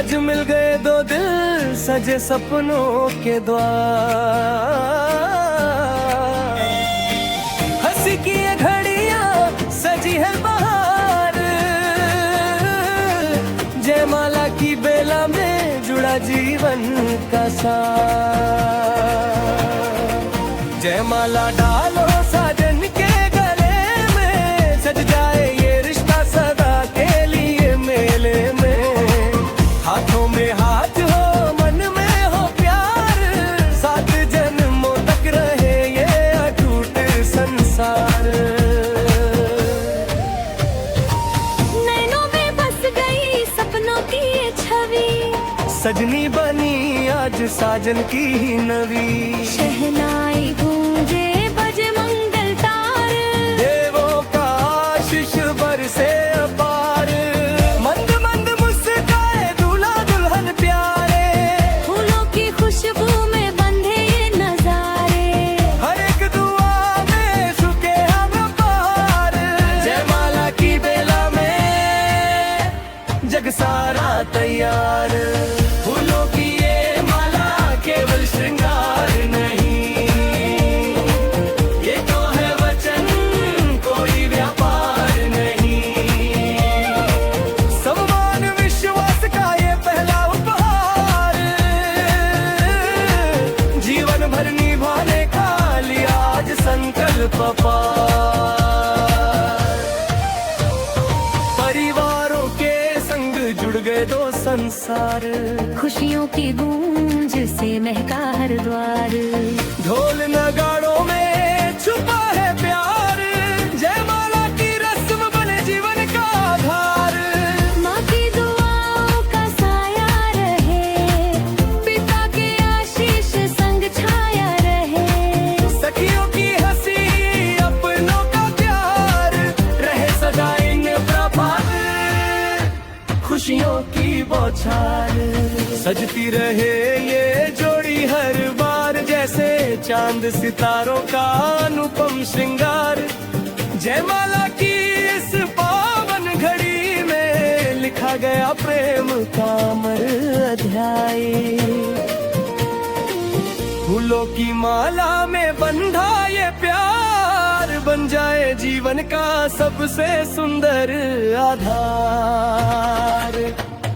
आज मिल गए दो दिल सजे सपनों के द्वार। हंसी की ये घड़ियां सजी है बहार, जयमाला की बेला में जुड़ा जीवन का सार। जयमाला डालो साजन के गले में, सज जाए ये रिश्ता सदा के लिए मेले में। हाथों में हाथ हो मन में हो प्यार, 7 जन्मों तक रहे ये अटूट संसार। नैनों में बस गई सपनों की ये छवि, सजनी बनी आज साजन की नवी। शहनाई गूंजे बजे मंगल तार, देवों का आशीष बरसे अपार। मंद मंद मुस्काए दूल्हा दुल्हन प्यारे, फूलों की खुशबू में बंधे ये नजारे। हर एक दुआ में झुके हम पार। जयमाला की बेला में जग सारा तैयार। फूलों की ये माला केवल श्रृंगार नहीं, ये तो है वचन कोई व्यापार नहीं। सम्मान विश्वास का ये पहला उपहार, जीवन भर निभाने का लिया आज संकल्प पार। परिवारों के संग जुड़ गए दो संसार, खुशियों की गूंज से महका हर द्वार। ढोल नगाड़ों में छुपा है प्यार। जयमाला की रस्म बने जीवन का आधार। माँ की दुआओं का साया रहे, पिता के आशीष संग छाया रहे। सखियों की हंसी अपनों का प्यार, रहे सदा इन प्रभात खुशियों की बौछार। सजती रहे ये जोड़ी हर बार, जैसे चांद सितारों का अनुपम श्रृंगार। जयमाला की इस पावन घड़ी में लिखा गया प्रेम का अमर अध्याय। फूलों की माला में बंधा ये प्यार, बन जाए जीवन का सबसे सुंदर आधार।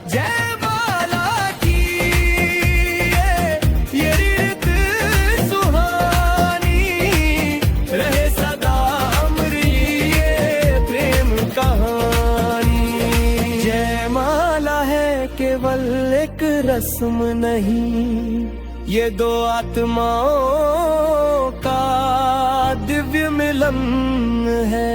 जयमाला की ये रीत सुहानी, रहे सदा अमर ये प्रेम कहानी। जयमाला है केवल एक रस्म नहीं, ये दो आत्माओं का दिव्य मिलन है।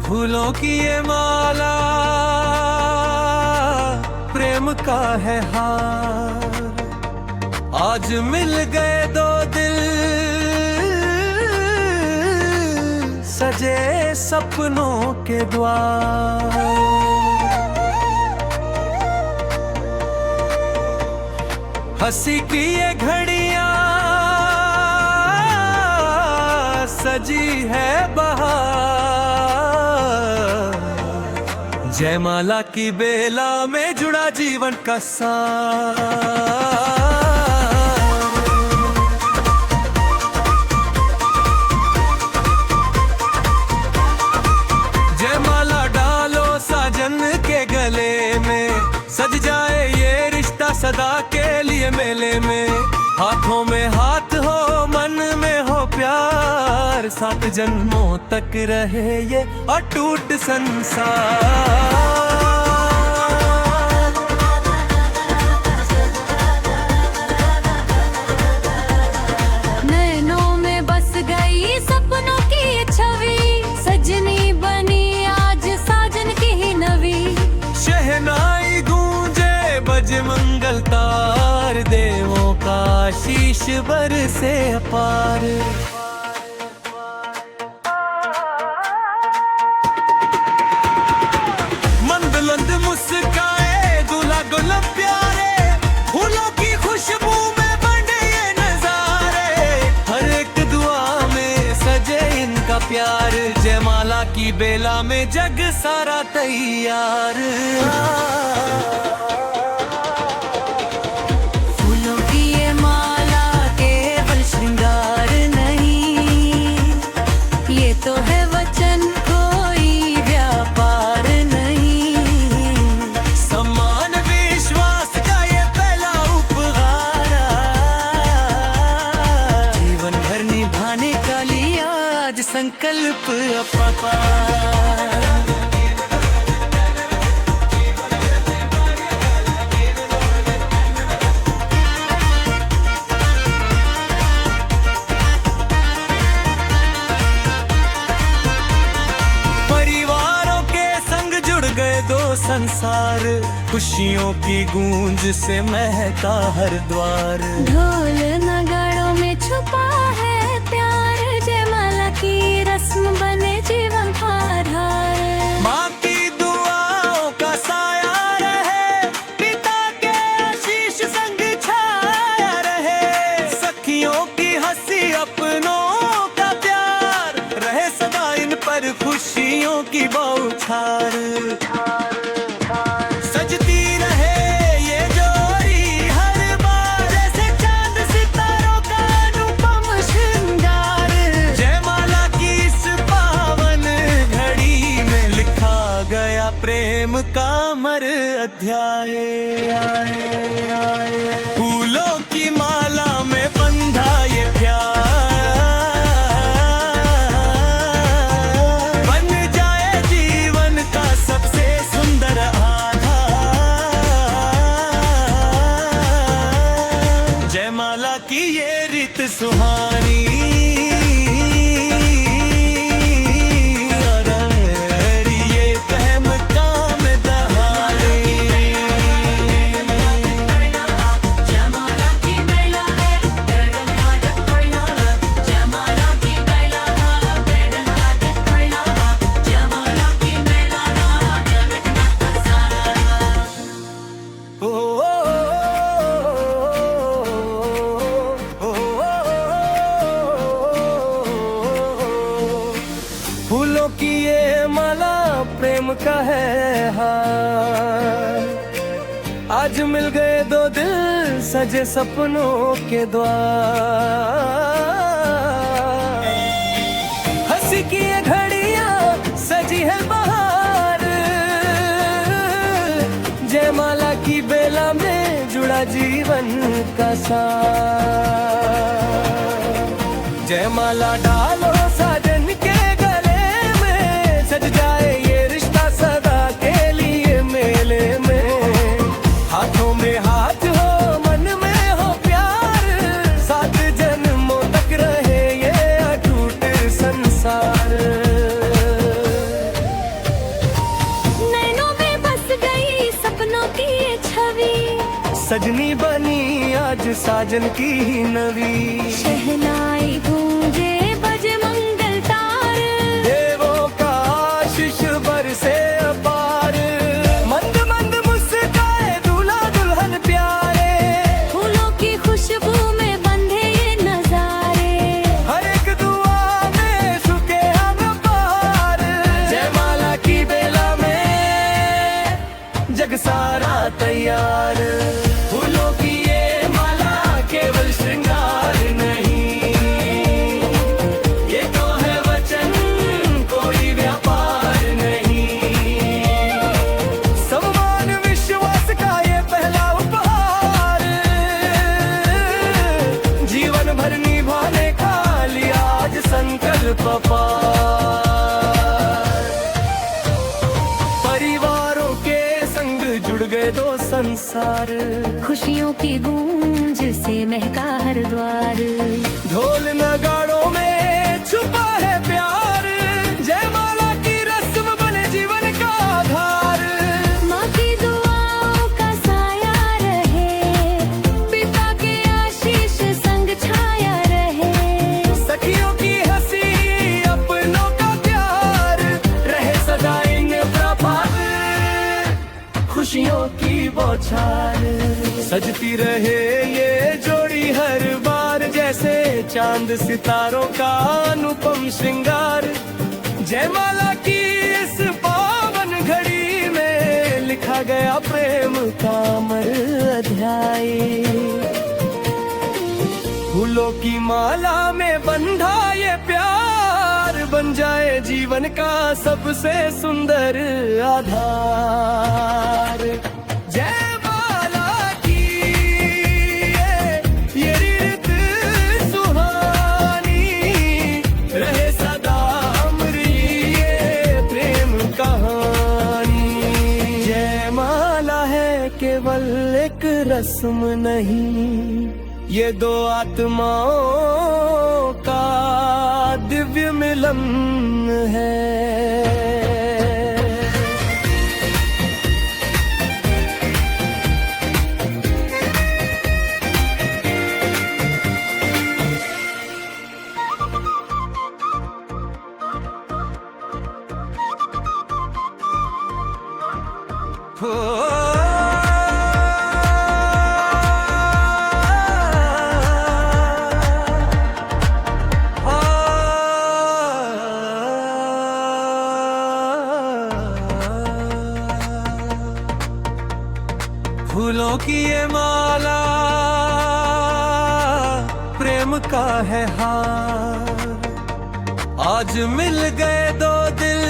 फूलों की ये माला प्रेम का है हार, आज मिल गए दो दिल सजे सपनों के द्वार। हंसी की ये घड़ियां सजी है बहार। जयमाला की बेला में जुड़ा जीवन का सार। जयमाला डालो साजन के गले में, सज जाए ये रिश्ता सदा के लिए मेले में। हाथों में हाथ हो मन में हो प्यार, 7 जन्मों तक रहे ये अटूट संसार। नैनों में बस गई सपनों की ये छवि, सजनी बन आशीष बरसे अपार। मंदलंद मुस्काए दूल्हा गुलाब प्यारे, फूलों की खुशबू में बंधे ये नजारे, हर एक दुआ में सजे इनका प्यार। जयमाला की बेला में जग सारा तैयार। फूलों की ये माला केवल श्रृंगार नहीं, ये तो है वचन कोई व्यापार नहीं। सम्मान विश्वास का ये पहला उपहार, जीवन भर निभाने का लिया आज संकल्प अपार। परिवारों के संग जुड़ गए दो संसार, खुशियों की गूंज से महका हर द्वार। ढोल नगाड़ों में छुपा है प्यार, जयमाला की रस्म बने जीवन का आधार। माँ की दुआओं का साया रहे, पिता के आशीष संग छाया रहे, सखियों की हंसी अपनों का प्यार रहे सदा इन पर खुशियों की बौछार। सजती रहे ये जोड़ी हर बार, जैसे चांद सितारों का अनुपम श्रृंगार। जयमाला की इस पावन घड़ी में लिखा गया प्रेम का अमर अध्याय। फूलों की माला में बंधा ये प्यार, बन जाए जीवन का सबसे सुंदर आधार। जयमाला की ये रीत सुहानी, और ये प्रेम काम दहाड़ी। जयमाला की बेला है बेडन हाडक पडला, जयमाला की बेला है बेडन हाडक पडला, जयमाला की बेला है बेडन सारा। ओ, फूलों की ये माला प्रेम का है हार, आज मिल गए दो दिल सजे सपनों के द्वार। हंसी की ये घड़ियां सजी है बहार, जयमाला की बेला में जुड़ा जीवन का सार। जयमाला डालो साजन के गले में, सज जाए ये रिश्ता सदा के लिए मेले में। हाथों में हाथ हो मन में हो प्यार, 7 जन्मों तक रहे ये अटूट संसार। नैनों में बस गई सपनों की ये छवि, सजनी बनी आज साजन की ही नवी। शहनाई गूंजे बजे मंगल तार, देवों का आशीष बरसे अपार। मंद मंद मुस्काए दूल्हा दुल्हन प्यारे, फूलों की खुशबू में बंधे ये नजारे, हर एक दुआ में सुखे हम पार। जयमाला की बेला में जग सारा तैयार। फूलों की ये माला केवल श्रृंगार नहीं, ये तो है वचन कोई व्यापार नहीं। सम्मान विश्वास का ये पहला उपहार, जीवन भर निभाने का लिया आज संकल्प अपार। परिवारों के संग जुड़ गए दो संसार, खुशियों की गूंज से महका हर द्वार। ढोल नगाड़ों में छुपा है प्यार, जयमाला की रस्म बने जीवन का आधार। माँ की दुआओं का साया रहे, पिता के आशीष संग बौछार। सजती रहे ये जोड़ी हर बार, जैसे चांद सितारों का अनुपम श्रृंगार। जयमाला की इस पावन घड़ी में लिखा गया प्रेम का अमर अध्याय। फूलों की माला में बंधा ये प्यार, बन जाए जीवन का सबसे सुंदर आधार। जयमाला की ये रीत सुहानी, रहे सदा अमर ये प्रेम कहानी। जयमाला है केवल एक रस्म नहीं, ये दो आत्माओं का दिव्य मिलन है। फूलों की ये माला प्रेम का है हार, आज मिल गए दो दिल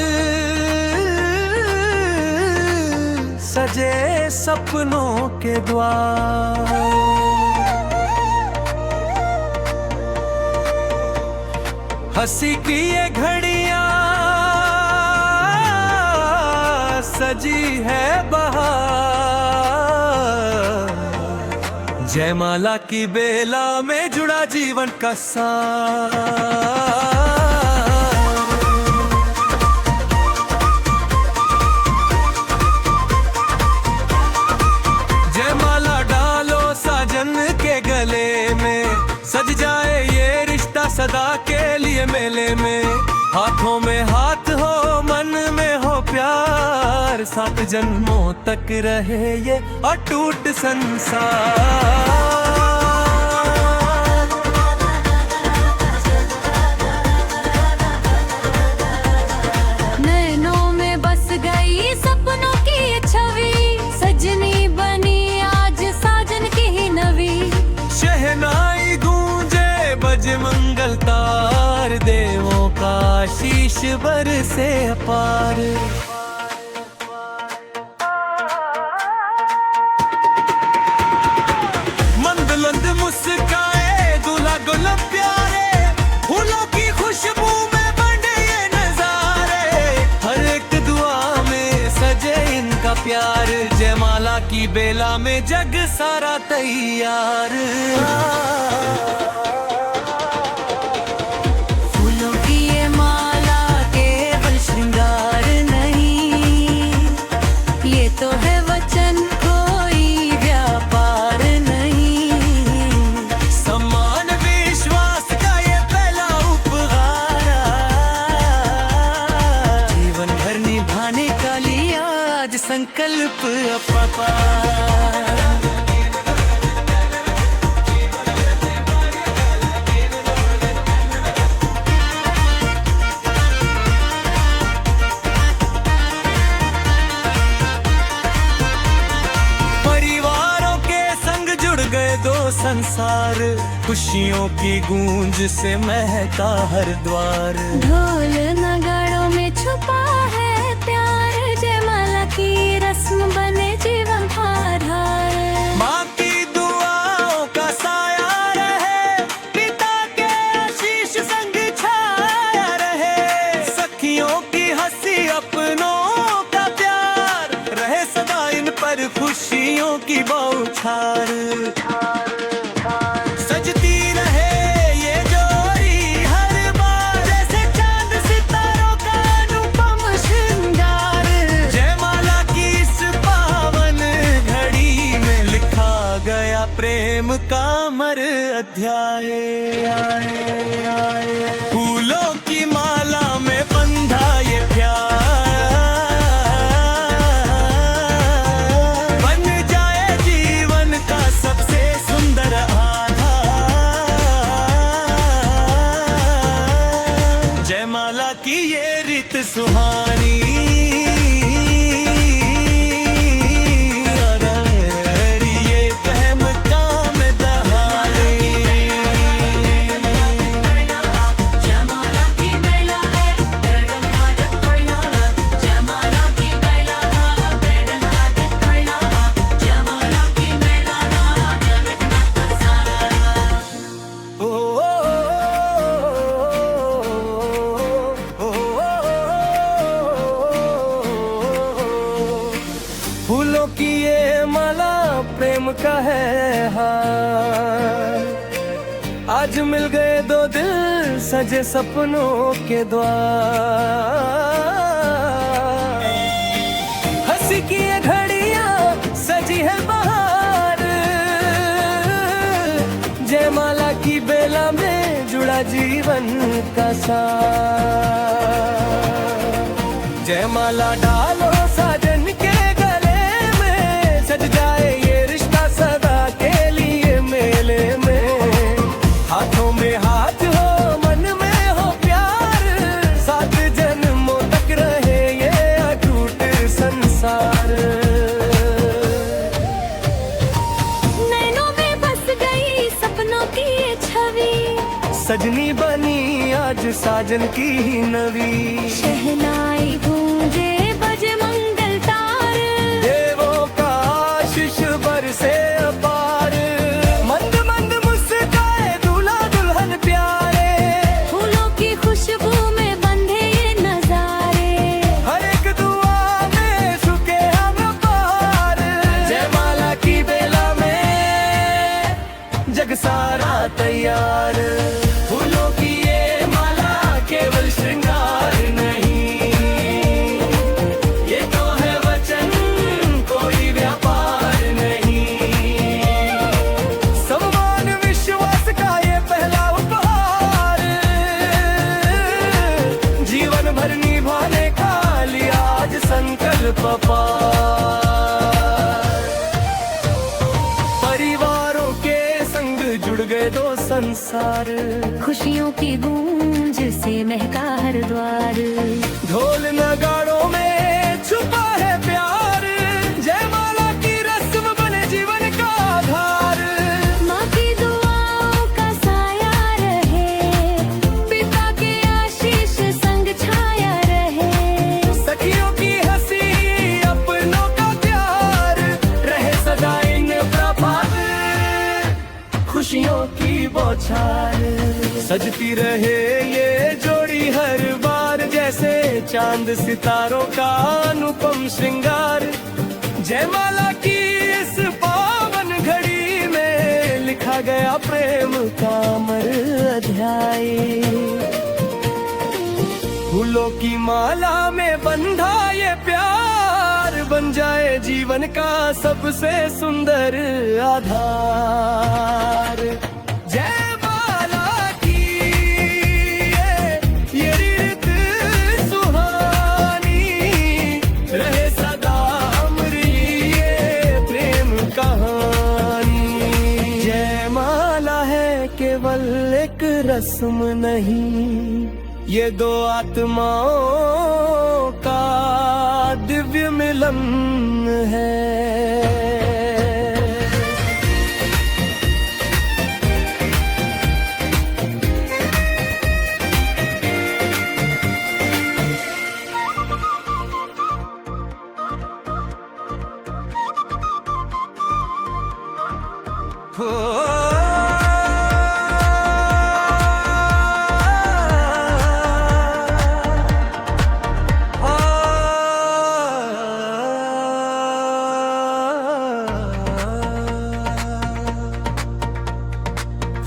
सजे सपनों के द्वार। हंसी की ये घड़ियां सजी है बहार। जयमाला की बेला में जुड़ा जीवन का सार। जयमाला डालो साजन के गले में, सज जाए ये रिश्ता सदा के लिए मेले में। हाथों में हाथ हो मन में हो प्यार, सात जन्मों तक रहे ये अटूट संसार। नैनों में बस गई सपनों की ये छवि, सजनी बनी आज साजन की ही नवी। शहनाई गूंजे बजे मंगल तार, देवों का शीश बरसे अपार। मंदलंद मुस्काए दूल्हा गुलाब प्यारे, फूलों की खुशबू में बंधे ये नजारे। हर एक दुआ में सजे इनका प्यार, जयमाला की बेला में जग सारा तैयार। फूलों की ये माला केवल श्रृंगार नहीं, ये तो है वचन कोई व्यापार नहीं। सम्मान विश्वास का ये पहला उपहार, जीवन भर निभाने का लिया आज संकल्प अपार। संसार खुशियों की गूंज से महका हर द्वार। ढोल नगाड़ों में छुपा है प्यार, जयमाला की रस्म बने जीवन आधार। माँ की दुआओं का साया रहे, पिता के आशीष संग छाया रहे। सखियों की हंसी अपनों का प्यार, रहे सदा इन पर खुशियों की बौछार। सजती रहे ये जोड़ी हर बार, जैसे चांद सितारों का अनुपम श्रृंगार। जयमाला की इस पावन घड़ी में लिखा गया प्रेम का अमर अध्याय। फूलों की माला में बंधा ये प्यार, बन जा रीत सुहानी। फूलों की ये माला प्रेम का है हार। आज मिल गए दो दिल सजे सपनों के द्वार। हंसी की ये घड़ियां सजी है बहार। जयमाला की बेला में जुड़ा जीवन का सार। जयमाला डालो साजन के सज जाए ये रिश्ता सदा के लिए मेले में। हाथों में हाथ हो मन में हो प्यार। 7 जन्मों तक रहे ये अटूट संसार। नैनों में बस गई सपनों की ये छवि। सजनी बनी आज साजन की नवी। शहनाई गूंजे बजे मंगल तार। देवों का आशीष बरसे अपार। मंद मंद मुस्काए दूल्हा दुल्हन प्यारे। फूलों की खुशबू में बंधे ये नजारे। हर एक दुआ में सुखे हम पार। जयमाला की बेला में जग सारा तैयार। फूलों की ये माला केवल श्रृंगार नहीं, ये तो है वचन कोई व्यापार नहीं। सम्मान विश्वास का ये पहला उपहार। जीवन भर निभाने का लिया आज संकल्प पार। परिवारों के संग जुड़ गए दो संसार। खुशियों की गूंज से महका हर द्वार। ढोल नगाड़ों में छुपा है प्यार। जयमाला की रस्म बने जीवन का आधार। माँ की दुआओं का साया रहे। पिता के आशीष संग छाया रहे। सखियों की हंसी अपनों का प्यार। रहे सदा इन प्रभात खुशियों की बौछार। सजती रहे ये जोड़ी हर बार। जैसे चांद सितारों का अनुपम श्रृंगार। जयमाला की इस पावन घड़ी में लिखा गया प्रेम का अमर अध्याय। फूलों की माला में बंधा ये प्यार बन जाए जीवन का सबसे सुंदर आधार। जयमाला की ये रीत सुहानी। रहे सदा अमरी ये प्रेम कहानी। जयमाला है केवल एक रस्म नहीं, ये दो आत्माओं का दिव्य मिलन है।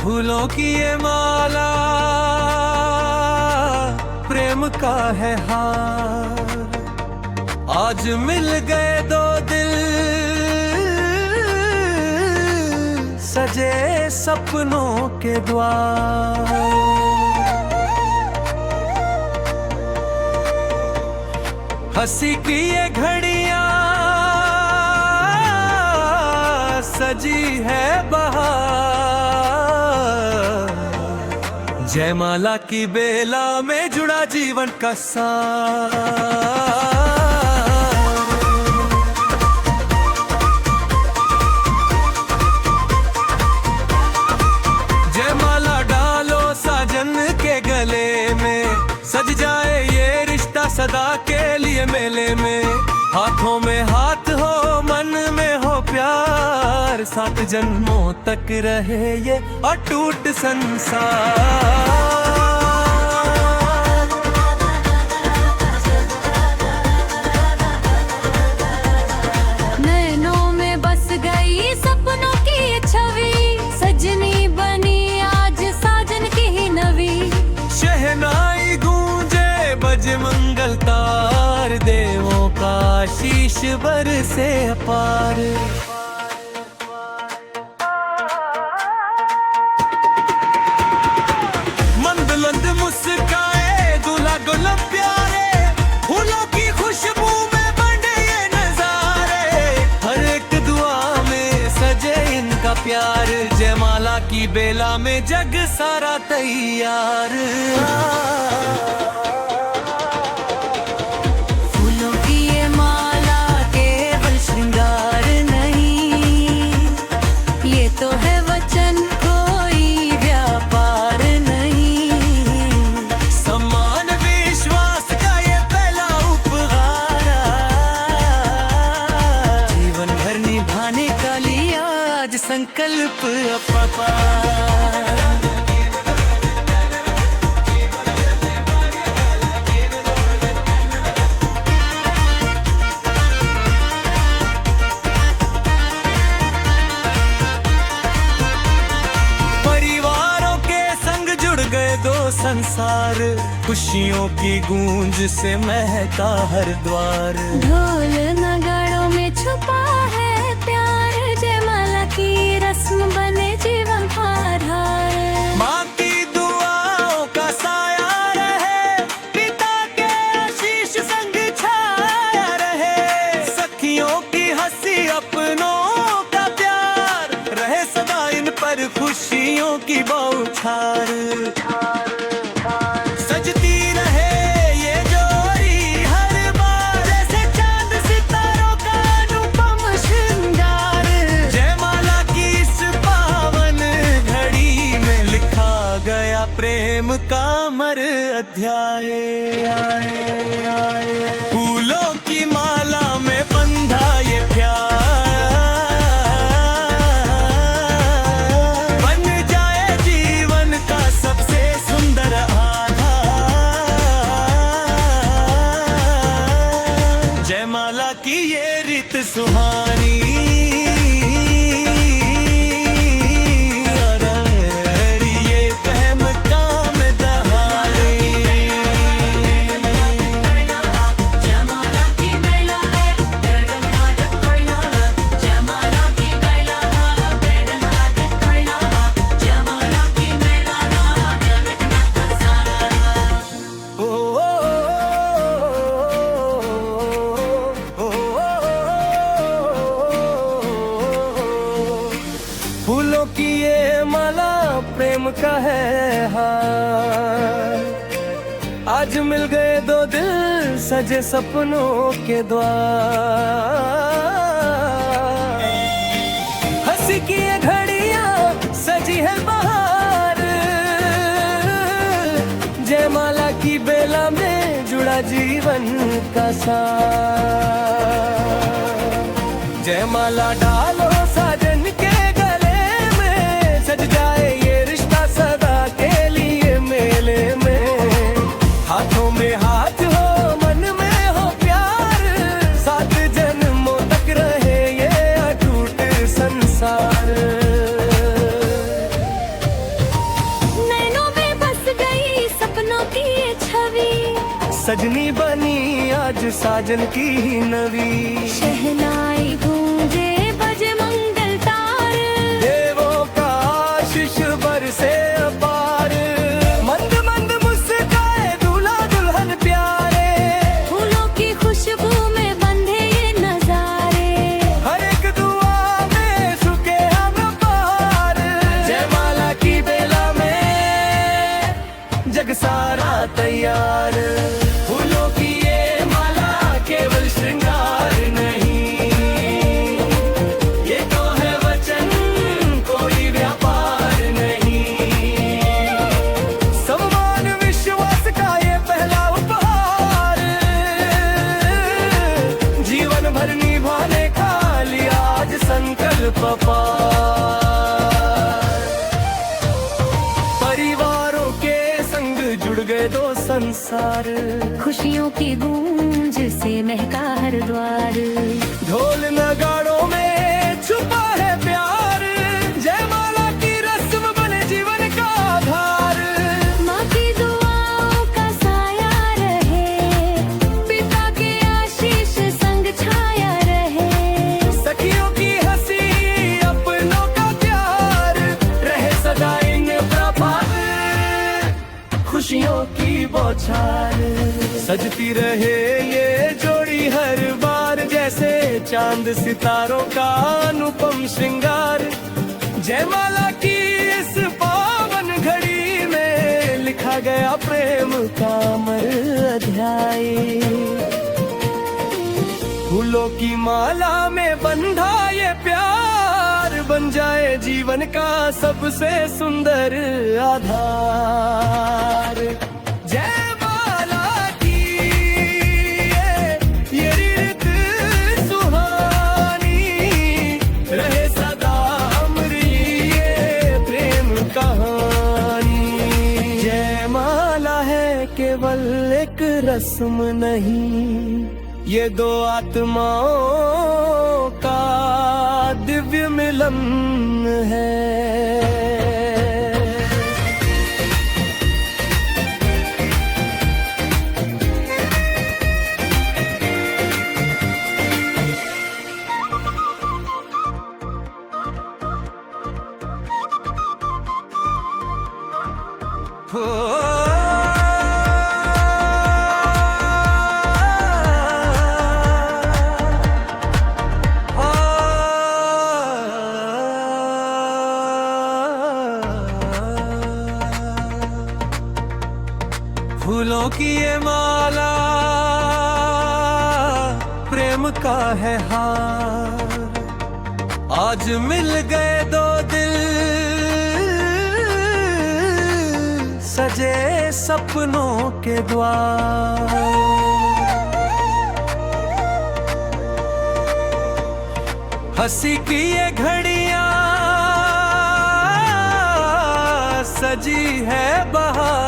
फूलों की ये माला प्रेम का है हार। आज मिल गए दो दिल सजे सपनों के द्वार। हंसी की ये घड़ियां सजी है बहार। जयमाला की बेला में जुड़ा जीवन का सार। जयमाला डालो साजन के गले में, सज जाए ये रिश्ता सदा के लिए मेले में। हाथों में हाथ हो, मन में हो प्यार, 7 जन्मों तक रहे ये अटूट संसार। नैनों में बस गई सपनों की ये छवि, सजनी बनी आज साजन की ही नवी। शहनाई गूंजे बजे मंगल तार, देवों का शीश बरसे अपार। मंदलंद मुस्काए दूल्हा गुलाब प्यारे, फूलों की खुशबू में बंधे ये नजारे। हर एक दुआ में सजे इनका प्यार, जयमाला की बेला में जग सारा तैयार। फूलों की ये माला केवल श्रृंगार नहीं, ये तो है वचन कोई व्यापार नहीं। सम्मान विश्वास का ये पहला उपहार, जीवन भर निभाने का लिया आज संकल्प अपार। परिवारों के संग जुड़ गए दो संसार, खुशियों की गूंज से महका हर द्वार। ढोल नगाड़ों में छुपा है प्यार, जयमाला की रस्म बने जीवन आधार। माँ की दुआओं का साया रहे, पिता के आशीष संग छाया रहे। सखियों की हंसी अपनों का प्यार, रहे सदा इन पर खुशियों की बौछार। सजती रहे ये जोड़ी हर बार, जैसे चांद सितारों का अनुपम श्रृंगार। जयमाला की इस पावन घड़ी में लिखा गया प्रेम का अमर अध्याय। फूलों की माला में बंधा ये प्यार, बन जाए जीवन का सबसे सुंदर आधार। जयमाला की ये रीत सुहानी, अरे ये प्रेम काम दहाड़ी। जयमाला की बेला है बेडन हाडक कळला, जयमाला की बेला है बेडन हाडक कळला, जयमाला की बेला है जगत नाथ सारा। ओ, फूलों की ये माला प्रेम का है हार, आज मिल गए दो दिल सजे सपनों के द्वार। हंसी की ये घड़ियां सजी है बहार, जयमाला की बेला में जुड़ा जीवन का सार। जयमाला डालो साजन के गले में, सज जाए ये रिश्ता सदा के लिए मेले में। हाथों में हाथ हो, मन में हो प्यार, 7 जन्मों तक रहे ये अटूट संसार। नैनों में बस गई सपनों की ये छवि, सजनी बनी आज साजन की ही नवी। शहनाई गूंजे बजे मंगल तार, देवों का आशीष बरसे अपार। मंद मंद मुस्काए दूल्हा दुल्हन प्यारे, फूलों की खुशबू में बंधे ये नजारे। हर एक दुआ में सुखे हम पार। जयमाला की बेला में खुशियों की गूंज से महका हर द्वार। ढोल नगाड़ों में छुपा है प्यार, जयमाला की रस्म बने जीवन का आधार। माँ की दुआओं का साया रहे, पिता के आशीष संग छाया रहे। सखियों की हंसी, अपनों का प्यार, रहे सदा इन प्रभात, खुशियों की बौछार। सजती रहे ये जोड़ी हर बार, जैसे चांद सितारों का अनुपम श्रृंगार। जयमाला की इस पावन घड़ी में लिखा गया प्रेम का अमर अध्याय। फूलों की माला में बंधा ये प्यार, बन जाए जीवन का सबसे सुंदर आधार। जयमाला की ये रीत सुहानी, रहे सदा अमर ये प्रेम कहानी। जयमाला है केवल एक रस्म नहीं, ये दो आत्माओं का दिव्य मिलन है। फूलों की ये माला प्रेम का है हार, आज मिल गए दो दिल सजे सपनों के द्वार। हंसी की ये घड़ियां सजी है बहार,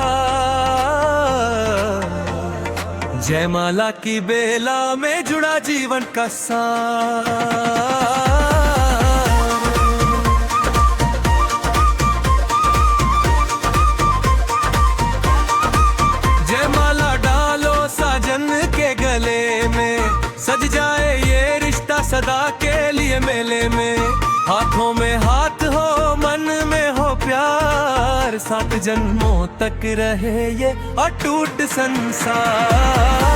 जयमाला की बेला में जुड़ा जीवन का सार। जयमाला डालो साजन के गले में, सज जाए ये रिश्ता सदा के लिए मेले में। हाथों में हाथ हो, मन में हो प्यार, 7 जन्मों तक रहे ये अटूट संसार।